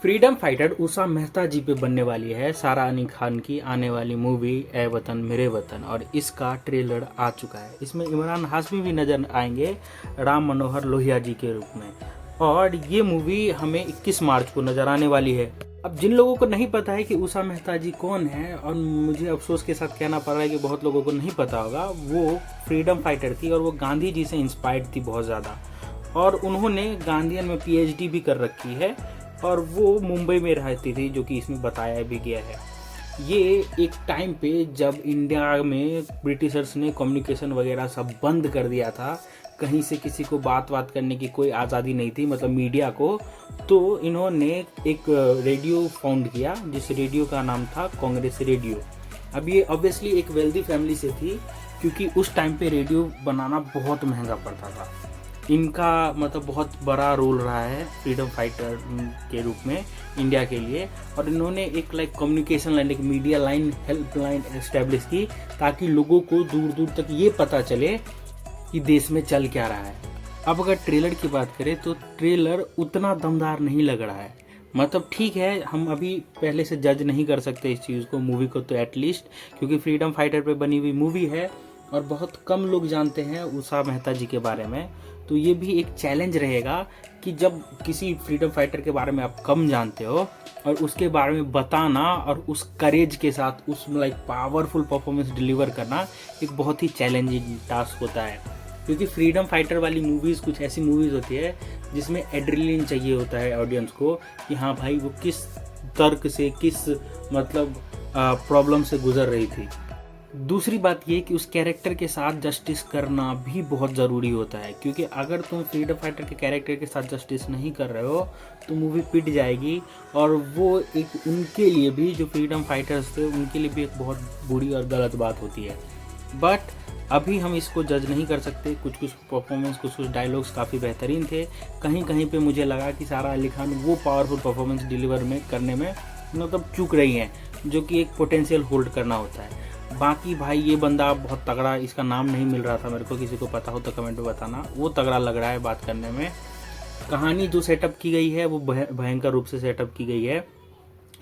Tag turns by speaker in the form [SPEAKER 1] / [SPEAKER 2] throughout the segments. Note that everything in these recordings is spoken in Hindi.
[SPEAKER 1] फ्रीडम फाइटर उषा मेहता जी पे बनने वाली है सारा अली खान की आने वाली मूवी ए वतन मेरे वतन, और इसका ट्रेलर आ चुका है। इसमें इमरान हाशमी भी नजर आएंगे राम मनोहर लोहिया जी के रूप में, और ये मूवी हमें 21 मार्च को नजर आने वाली है। अब जिन लोगों को नहीं पता है कि उषा मेहता जी कौन है, और मुझे अफसोस के साथ कहना पड़ रहा है कि बहुत लोगों को नहीं पता होगा, वो फ्रीडम फाइटर थी और वो गांधी जी से इंस्पायर्ड थी बहुत ज़्यादा, और उन्होंने गांधीयन में पीएचडी भी कर रखी है, और वो मुंबई में रहती थी, जो कि इसमें बताया भी गया है। ये एक टाइम पे जब इंडिया में ब्रिटिशर्स ने कम्युनिकेशन वगैरह सब बंद कर दिया था, कहीं से किसी को बात करने की कोई आज़ादी नहीं थी, मतलब मीडिया को, तो इन्होंने एक रेडियो फाउंड किया जिस रेडियो का नाम था कांग्रेस रेडियो। अब ये ऑब्वियसली एक वेल्दी फैमिली से थी, क्योंकि उस टाइम पे रेडियो बनाना बहुत महंगा पड़ता था। इनका मतलब बहुत बड़ा रोल रहा है फ्रीडम फाइटर के रूप में इंडिया के लिए, और इन्होंने एक कम्युनिकेशन लाइन, एक media line, help line establish की, ताकि लोगों को दूर दूर तक ये पता चले कि देश में चल क्या रहा है। अब अगर ट्रेलर की बात करें तो ट्रेलर उतना दमदार नहीं लग रहा है। मतलब ठीक है, हम अभी पहले से जज नहीं कर सकते इस चीज़ को, मूवी को तो एटलीस्ट, क्योंकि फ्रीडम फाइटर पे बनी हुई मूवी है और बहुत कम लोग जानते हैं उषा मेहता जी के बारे में। तो ये भी एक चैलेंज रहेगा कि जब किसी फ्रीडम फाइटर के बारे में आप कम जानते हो और उसके बारे में बताना और उस करेज के साथ उस पावरफुल परफॉर्मेंस डिलीवर करना एक बहुत ही चैलेंजिंग टास्क होता है। क्योंकि फ्रीडम फाइटर वाली मूवीज़ कुछ ऐसी मूवीज़ होती है जिसमें एड्रेनलिन चाहिए होता है ऑडियंस को, कि हाँ भाई वो किस तर्क से, किस प्रॉब्लम से गुजर रही थी। दूसरी बात ये कि उस कैरेक्टर के साथ जस्टिस करना भी बहुत ज़रूरी होता है, क्योंकि अगर तुम फ्रीडम फाइटर के कैरेक्टर के साथ जस्टिस नहीं कर रहे हो तो मूवी पिट जाएगी, और वो एक उनके लिए भी, जो फ्रीडम फाइटर्स थे उनके लिए भी एक बहुत बुरी और गलत बात होती है। बट अभी हम इसको जज नहीं कर सकते। कुछ कुछ परफॉर्मेंस, कुछ कुछ डायलॉग्स काफ़ी बेहतरीन थे। कहीं कहीं पे मुझे लगा कि सारा अली खान वो पावरफुल परफॉर्मेंस डिलीवर करने में मतलब चूक रही हैं, जो कि एक पोटेंशियल होल्ड करना होता है। बाकी भाई ये बंदा बहुत तगड़ा, इसका नाम नहीं मिल रहा था मेरे को, किसी को पता हो तो कमेंट में बताना, वो तगड़ा लग रहा है बात करने में। कहानी जो सेटअप की गई है वो भयंकर रूप से सेटअप की गई है।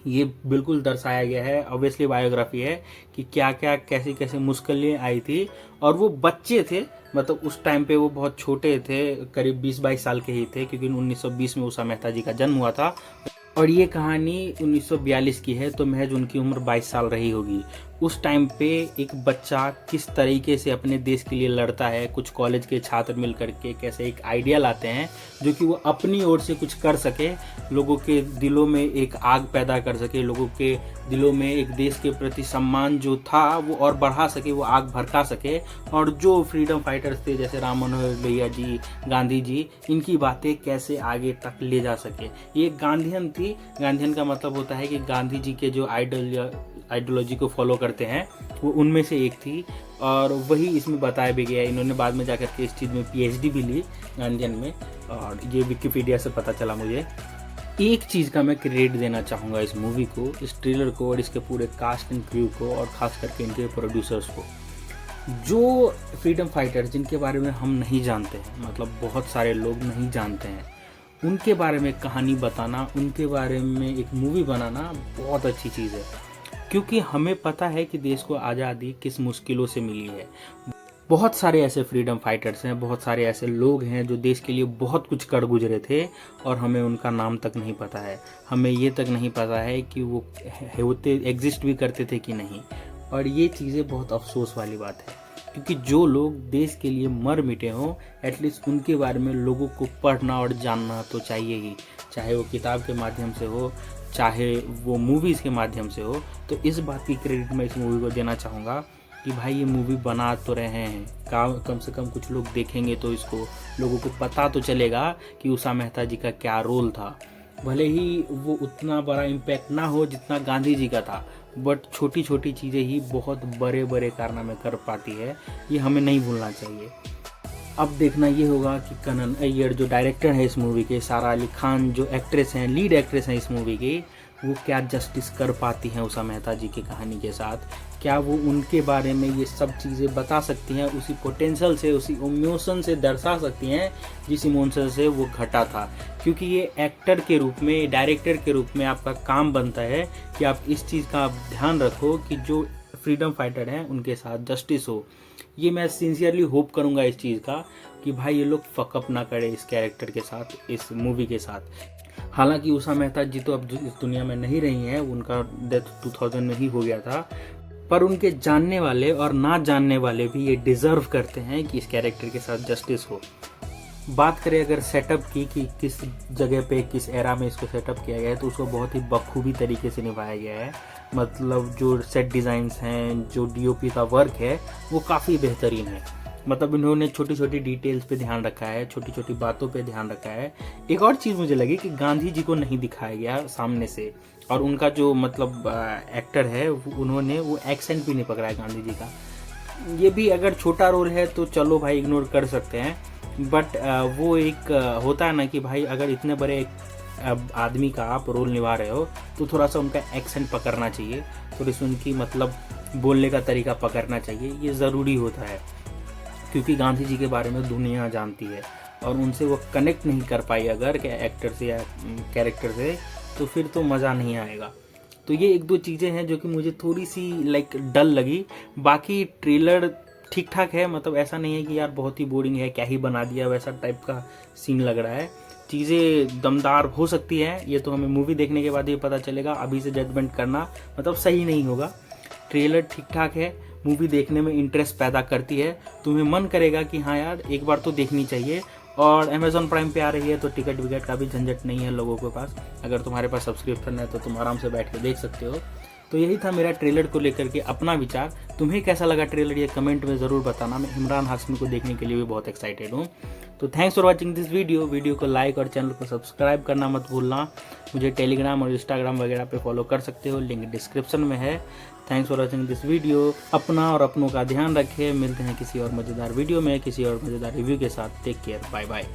[SPEAKER 1] ये बिल्कुल दर्शाया गया है, ऑब्वियसली बायोग्राफी है, कि क्या क्या कैसी कैसी मुश्किलें आई थी, और वो बच्चे थे, मतलब उस टाइम पे वो बहुत छोटे थे, करीब 20-22 साल के ही थे, क्योंकि 1920 में उषा मेहता जी का जन्म हुआ था, और ये कहानी 1942 की है, तो महज उनकी उम्र 22 साल रही होगी। उस टाइम पे एक बच्चा किस तरीके से अपने देश के लिए लड़ता है, कुछ कॉलेज के छात्र मिल करके कैसे एक आइडिया लाते हैं जो कि वो अपनी ओर से कुछ कर सके, लोगों के दिलों में एक आग पैदा कर सके, लोगों के दिलों में एक देश के प्रति सम्मान जो था वो और बढ़ा सके, वो आग भड़का सके, और जो फ्रीडम फाइटर्स थे जैसे राम मनोहर लोहिया जी, गांधी जी, इनकी बातें कैसे आगे तक ले जा सके। ये गांधीयन थी। गांधीयन का मतलब होता है कि गांधी जी के जो आइडियोलॉजी को फॉलो करते हैं, वो उनमें से एक थी, और वही इसमें बताया भी गया है। इन्होंने बाद में जाकर के इस चीज़ में पीएचडी भी ली गांधीयन में, और ये विकिपीडिया से पता चला मुझे। एक चीज़ का मैं क्रेडिट देना चाहूँगा इस मूवी को, इस ट्रेलर को, और इसके पूरे कास्ट एंड क्रू को, और ख़ास करके इनके प्रोड्यूसर्स को। जो फ्रीडम फाइटर जिनके बारे में हम नहीं जानते हैं, मतलब बहुत सारे लोग नहीं जानते हैं, उनके बारे में कहानी बताना, उनके बारे में एक मूवी बनाना बहुत अच्छी चीज़ है, क्योंकि हमें पता है कि देश को आज़ादी किस मुश्किलों से मिली है। बहुत सारे ऐसे फ्रीडम फाइटर्स हैं, बहुत सारे ऐसे लोग हैं जो देश के लिए बहुत कुछ कर गुजरे थे, और हमें उनका नाम तक नहीं पता है। हमें ये तक नहीं पता है कि वो होते, एग्जिस्ट भी करते थे कि नहीं, और ये चीज़ें बहुत अफसोस वाली बात है। क्योंकि जो लोग देश के लिए मर मिटे हों, एटलीस्ट उनके बारे में लोगों को पढ़ना और जानना तो चाहिए ही, चाहे वो किताब के माध्यम से हो, चाहे वो मूवीज़ के माध्यम से हो। तो इस बात की क्रेडिट मैं इस मूवी को देना चाहूँगा कि भाई ये मूवी बना तो रहे हैं, कम से कम कुछ लोग देखेंगे तो इसको, लोगों को पता तो चलेगा कि उषा मेहता जी का क्या रोल था। भले ही वो उतना बड़ा इम्पैक्ट ना हो जितना गांधी जी का था, बट छोटी छोटी चीज़ें ही बहुत बड़े बड़े कारनामे कर पाती है, ये हमें नहीं भूलना चाहिए। अब देखना ये होगा कि कनन अय्यर जो डायरेक्टर है इस मूवी के, सारा अली खान जो एक्ट्रेस हैं, लीड एक्ट्रेस हैं इस मूवी की, वो क्या जस्टिस कर पाती हैं उषा मेहता जी की कहानी के साथ, क्या वो उनके बारे में ये सब चीज़ें बता सकती हैं, उसी पोटेंशियल से, उसी इमोशन से दर्शा सकती हैं जिस इमोशन से वो घटा था। क्योंकि ये एक्टर के रूप में, डायरेक्टर के रूप में आपका काम बनता है कि आप इस चीज़ का ध्यान रखो कि जो फ्रीडम फाइटर हैं उनके साथ जस्टिस हो। ये मैं सिंसियरली होप करूँगा इस चीज़ का कि भाई ये लोग फकअप ना करे इस कैरेक्टर के साथ, इस मूवी के साथ। हालांकि उषा मेहता जी तो अब इस दुनिया में नहीं रही हैं, उनका डेथ 2000 में ही हो गया था, पर उनके जानने वाले और ना जानने वाले भी ये डिज़र्व करते हैं कि इस कैरेक्टर के साथ जस्टिस हो। बात करें अगर सेटअप की कि किस जगह पे, किस एरा में इसको सेटअप किया गया है, तो उसको बहुत ही बखूबी तरीके से निभाया गया है। मतलब जो सेट डिज़ाइंस हैं, जो डीओपी का वर्क है, वो काफ़ी बेहतरीन है। मतलब इन्होंने छोटी छोटी डिटेल्स पे ध्यान रखा है, छोटी छोटी बातों पे ध्यान रखा है। एक और चीज़ मुझे लगी कि गांधी जी को नहीं दिखाया गया सामने से, और उनका जो मतलब एक्टर है उन्होंने वो एक्सेंट भी नहीं पकड़ा है गांधी जी का। ये भी अगर छोटा रोल है तो चलो भाई इग्नोर कर सकते हैं, बट वो एक होता है ना कि भाई अगर इतने बड़े आदमी का आप रोल निभा रहे हो तो थोड़ा सा उनका एक्सेंट पकड़ना चाहिए, थोड़ी सी उनकी मतलब बोलने का तरीका पकड़ना चाहिए, ये ज़रूरी होता है। क्योंकि गांधी जी के बारे में दुनिया जानती है और उनसे वो कनेक्ट नहीं कर पाई अगर एक्टर से या कैरेक्टर से, तो फिर तो मज़ा नहीं आएगा। तो ये एक दो चीज़ें हैं जो कि मुझे थोड़ी सी लाइक डल लगी। बाकी ट्रेलर ठीक ठाक है, मतलब ऐसा नहीं है कि यार बहुत ही बोरिंग है, क्या ही बना दिया, वैसा टाइप का सीन लग रहा है। चीज़ें दमदार हो सकती हैं, ये तो हमें मूवी देखने के बाद ही पता चलेगा, अभी से जजमेंट करना मतलब सही नहीं होगा। ट्रेलर ठीक ठाक है, मूवी देखने में इंटरेस्ट पैदा करती है, तुम्हें मन करेगा कि हाँ यार एक बार तो देखनी चाहिए। और अमेज़ॉन प्राइम पे आ रही है तो टिकट विकेट का भी झंझट नहीं है लोगों के पास, अगर तुम्हारे पास सब्सक्रिप्शन है तो तुम आराम से बैठ के देख सकते हो। तो यही था मेरा ट्रेलर को लेकर के अपना विचार। तुम्हें कैसा लगा ट्रेलर ये कमेंट में ज़रूर बताना। मैं इमरान हाशमी को देखने के लिए भी बहुत एक्साइटेड हूँ। तो thanks for watching this video को लाइक और चैनल को सब्सक्राइब करना मत भूलना। मुझे टेलीग्राम और इंस्टाग्राम वगैरह पे फॉलो कर सकते हो, लिंक डिस्क्रिप्शन में है। Thanks for watching this video. अपना और अपनों का ध्यान रखें। मिलते हैं किसी और मज़ेदार वीडियो में, किसी और मज़ेदार रिव्यू के साथ। Take care, bye bye.